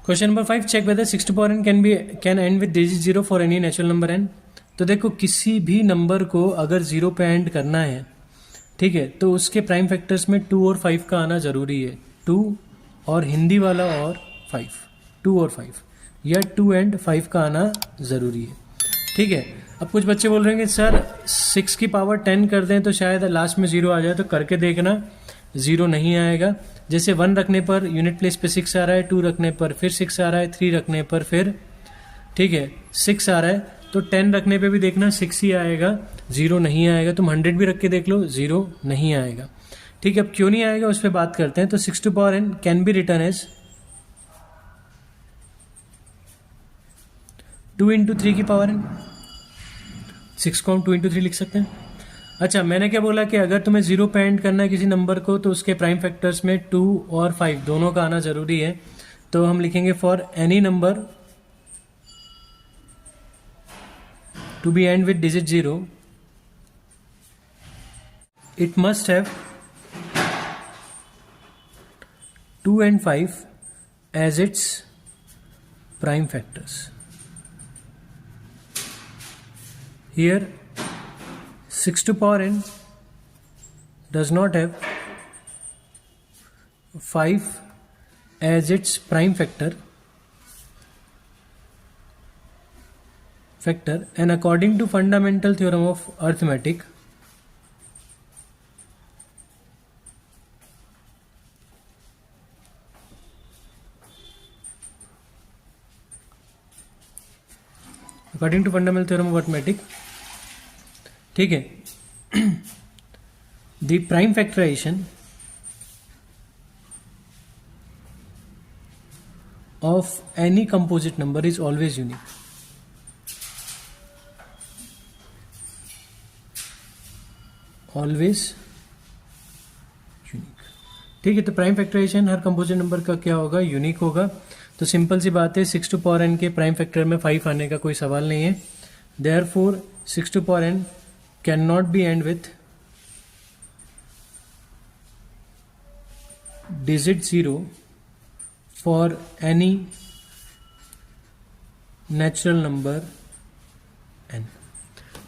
Question number 5, check whether 6 to power n can end with digit 0 for any natural number n। तो देखो किसी भी number को अगर 0 पे एंड करना है, ठीक है, तो उसके प्राइम फैक्टर्स में 2 और 5 का आना जरूरी है। 2 और हिंदी वाला और 5, 2 और 5 या 2 एंड 5 का आना ज़रूरी है, ठीक है। अब कुछ बच्चे बोल रहे हैं कि सर 6 की पावर 10 कर दें तो शायद लास्ट में 0 आ जाए, तो करके देखना 0 नहीं आएगा। जैसे 1 रखने पर यूनिट प्लेस पे 6 आ रहा है, 2 रखने पर फिर 6 आ रहा है, 3 रखने पर फिर, ठीक है, 6 आ रहा है, तो 10 रखने पे भी देखना 6 ही आएगा, 0 नहीं आएगा। तुम 100 भी रख के देख लो, 0 नहीं आएगा, ठीक है। अब क्यों नहीं आएगा उस पर बात करते हैं। तो 6 to power n can be written as 2 into 3 की पावर n। 6 को हम 2 इंटू 3 लिख सकते हैं। अच्छा, मैंने क्या बोला कि अगर तुम्हें 0 पे एंड करना है किसी नंबर को तो उसके प्राइम फैक्टर्स में 2 और 5 दोनों का आना जरूरी है। तो हम लिखेंगे for any number to be end with digit 0 it must have 2 and 5 as its prime factors. Here 6 to power n does not have 5 as its prime factor, and according to fundamental theorem of arithmetic, according to fundamental theorem of arithmetic, ठीक है, the prime factorization of any composite number is always unique. Always unique, ठीक है। तो prime factorization हर composite number का क्या होगा, unique होगा। तो सिंपल सी बात है, 6 टू पावर n के प्राइम फैक्टर में 5 आने का कोई सवाल नहीं है। Therefore 6 to power n can not be end with digit 0 for any natural number n।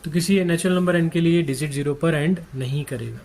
तो किसी नेचुरल नंबर n के लिए डिजिट 0 पर एंड नहीं करेगा।